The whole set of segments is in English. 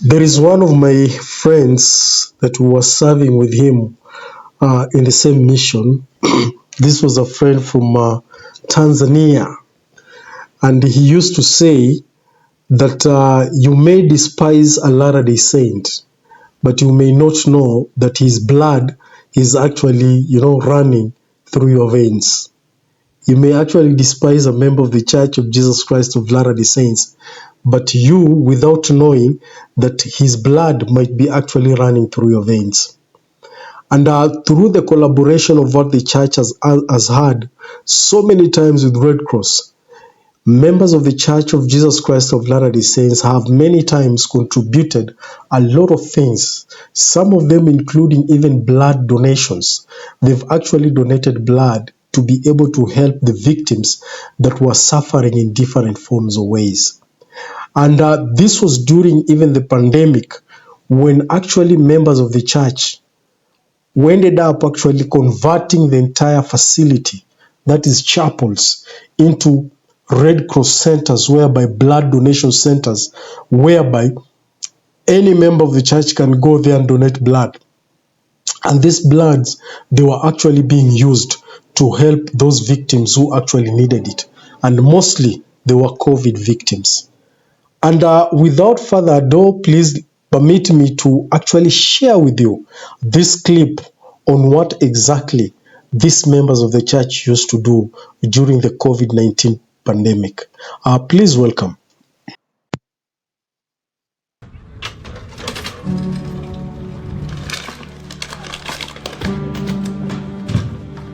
There is one of my friends that was serving with him in the same mission. This was a friend from Tanzania, and he used to say that you may despise a Latter-day Saint, but you may not know that his blood is actually, running through your veins. You may actually despise a member of the Church of Jesus Christ of Latter-day Saints, but you, without knowing that his blood might be actually running through your veins. And through the collaboration of what the church has had so many times with Red Cross, members of the Church of Jesus Christ of Latter-day Saints have many times contributed a lot of things, some of them including even blood donations. They've actually donated blood to be able to help the victims that were suffering in different forms or ways. And this was during even the pandemic, when actually members of the church ended up actually converting the entire facility, that is chapels, into Red Cross centers, whereby blood donation centers, whereby any member of the church can go there and donate blood. And these bloods, they were actually being used to help those victims who actually needed it. And mostly, they were COVID victims. And without further ado, please permit me to actually share with you this clip on what exactly these members of the church used to do during the COVID-19 pandemic. Please welcome.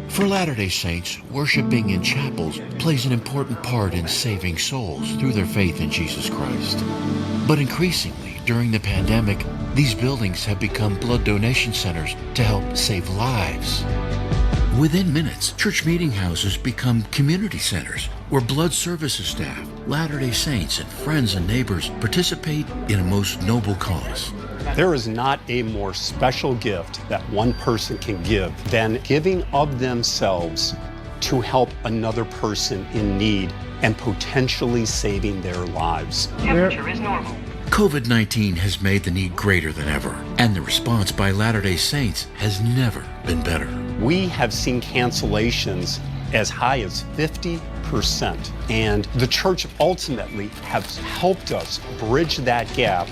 For Latter-day Saints, worshiping in chapels plays an important part in saving souls through their faith in Jesus Christ. But increasingly, during the pandemic, these buildings have become blood donation centers to help save lives. Within minutes, church meeting houses become community centers where blood services staff, Latter-day Saints, and friends and neighbors participate in a most noble cause. There is not a more special gift that one person can give than giving of themselves to help another person in need and potentially saving their lives. Temperature is normal. COVID-19 has made the need greater than ever, and the response by Latter-day Saints has never been better. We have seen cancellations as high as 50%, and the church ultimately has helped us bridge that gap.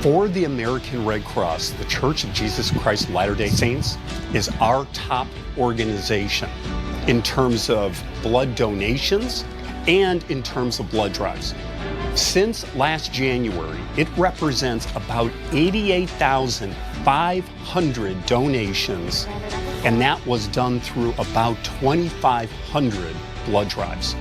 For the American Red Cross, the Church of Jesus Christ of Latter-day Saints is our top organization in terms of blood donations and in terms of blood drives. Since last January, it represents about 88,500 donations, and that was done through about 2,500 blood drives.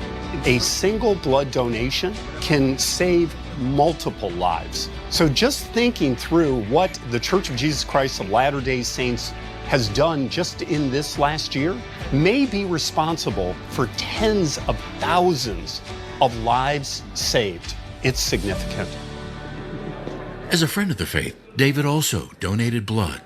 A single blood donation can save multiple lives. So just thinking through what the Church of Jesus Christ of Latter-day Saints has done just in this last year may be responsible for tens of thousands of lives saved. It's significant. As a friend of the faith, David also donated blood.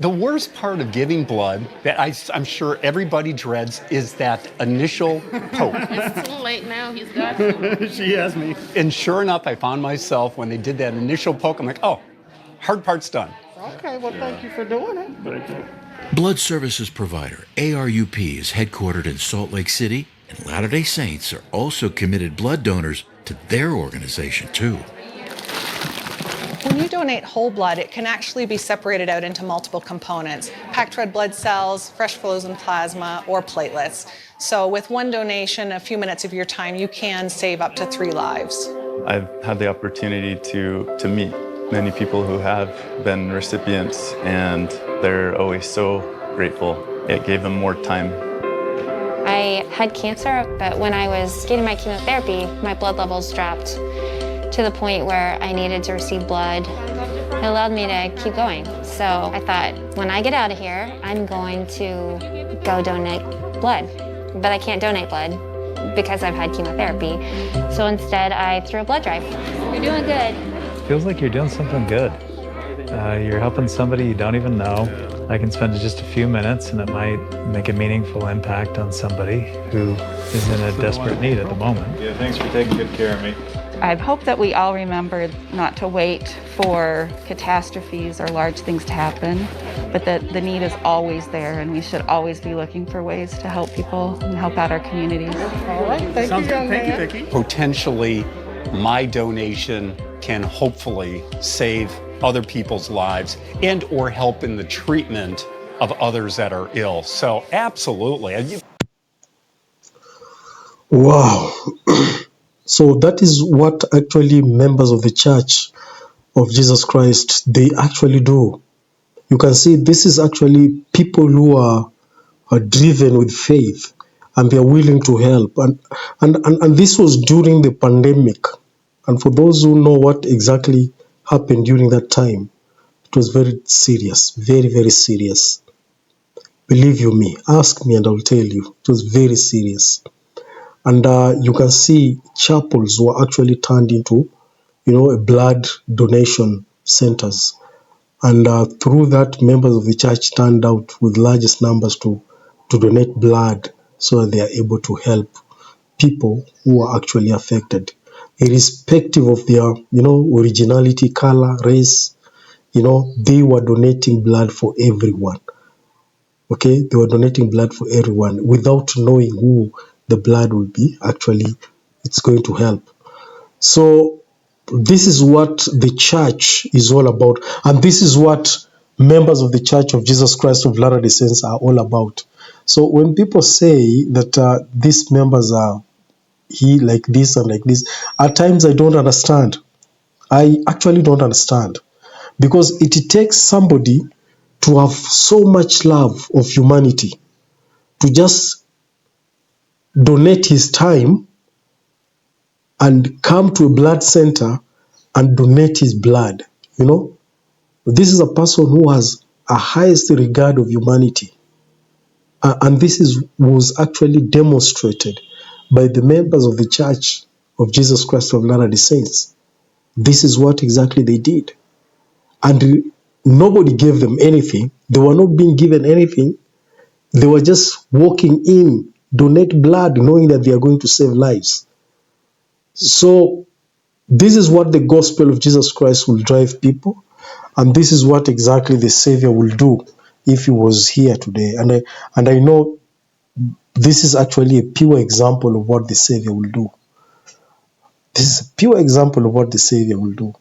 The worst part of giving blood that I'm sure everybody dreads is that initial poke. It's too late now. He's got to. She has me. And sure enough, I found myself when they did that initial poke, I'm like, oh, hard part's done. Okay, well, thank you for doing it. Thank you. Blood services provider ARUP is headquartered in Salt Lake City, and Latter-day Saints are also committed blood donors to their organization too. When you donate whole blood, it can actually be separated out into multiple components: packed red blood cells, fresh frozen plasma, or platelets. So with one donation, a few minutes of your time, you can save up to 3 lives. I've had the opportunity to meet many people who have been recipients, and they're always so grateful. It gave them more time. I had cancer, but when I was getting my chemotherapy, my blood levels dropped to the point where I needed to receive blood. It allowed me to keep going. So I thought, when I get out of here, I'm going to go donate blood. But I can't donate blood because I've had chemotherapy. So instead, I threw a blood drive. You're doing good. Feels like you're doing something good. You're helping somebody you don't even know. I can spend just a few minutes and it might make a meaningful impact on somebody who is in a desperate need at the moment. Yeah, thanks for taking good care of me. I hope that we all remember not to wait for catastrophes or large things to happen, but that the need is always there, and we should always be looking for ways to help people and help out our communities. All right, thank you, young man. Thank you, Vicki. Potentially, my donation can hopefully save other people's lives and or help in the treatment of others that are ill. So absolutely. Wow. So that is what actually members of the Church of Jesus Christ, they actually do. You can see this is actually people who are driven with faith, and they are willing to help. And this was during the pandemic. And for those who know what exactly happened during that time, it was very serious, very, very serious. Believe you me, ask me and I'll tell you, it was very serious. And you can see chapels were actually turned into, a blood donation centers. And through that, members of the church turned out with largest numbers to donate blood so that they are able to help people who are actually affected, irrespective of their, originality, color, race. They were donating blood for everyone. Okay, they were donating blood for everyone without knowing who the blood will be. Actually, it's going to help. So this is what the church is all about, and this is what members of the Church of Jesus Christ of Latter-day Saints are all about. So when people say that these members are like this and like this, at times I don't understand. I actually don't understand, because it takes somebody to have so much love of humanity to just donate his time and come to a blood center and donate his blood. This is a person who has a highest regard of humanity. And this was actually demonstrated by the members of the Church of Jesus Christ of Latter-day Saints. This is what exactly they did. And nobody gave them anything. They were not being given anything. They were just walking in, donate blood, knowing that they are going to save lives. So this is what the gospel of Jesus Christ will drive people. And this is what exactly the Savior will do if he was here today. And I know this is actually a pure example of what the Savior will do. This is a pure example of what the Savior will do.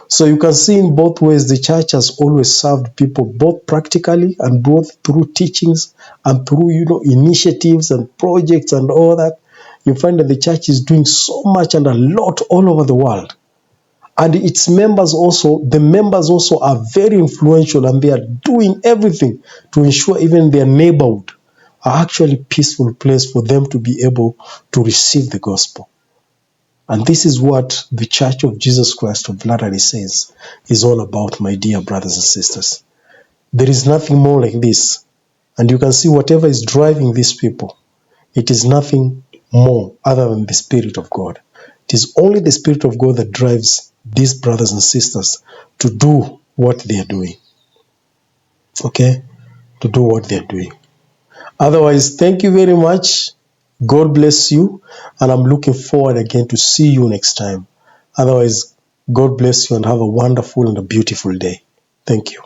So you can see in both ways the church has always served people, both practically and both through teachings and through, initiatives and projects and all that. You find that the church is doing so much and a lot all over the world. And its members also, the members also are very influential, and they are doing everything to ensure even their neighborhood are actually a peaceful place for them to be able to receive the gospel. And this is what the Church of Jesus Christ of Latter-day Saints is all about, my dear brothers and sisters. There is nothing more like this. And you can see whatever is driving these people, it is nothing more other than the Spirit of God. It is only the Spirit of God that drives these brothers and sisters to do what they are doing. Okay? To do what they are doing. Otherwise, thank you very much. God bless you. And I'm looking forward again to see you next time. Otherwise, God bless you and have a wonderful and a beautiful day. Thank you.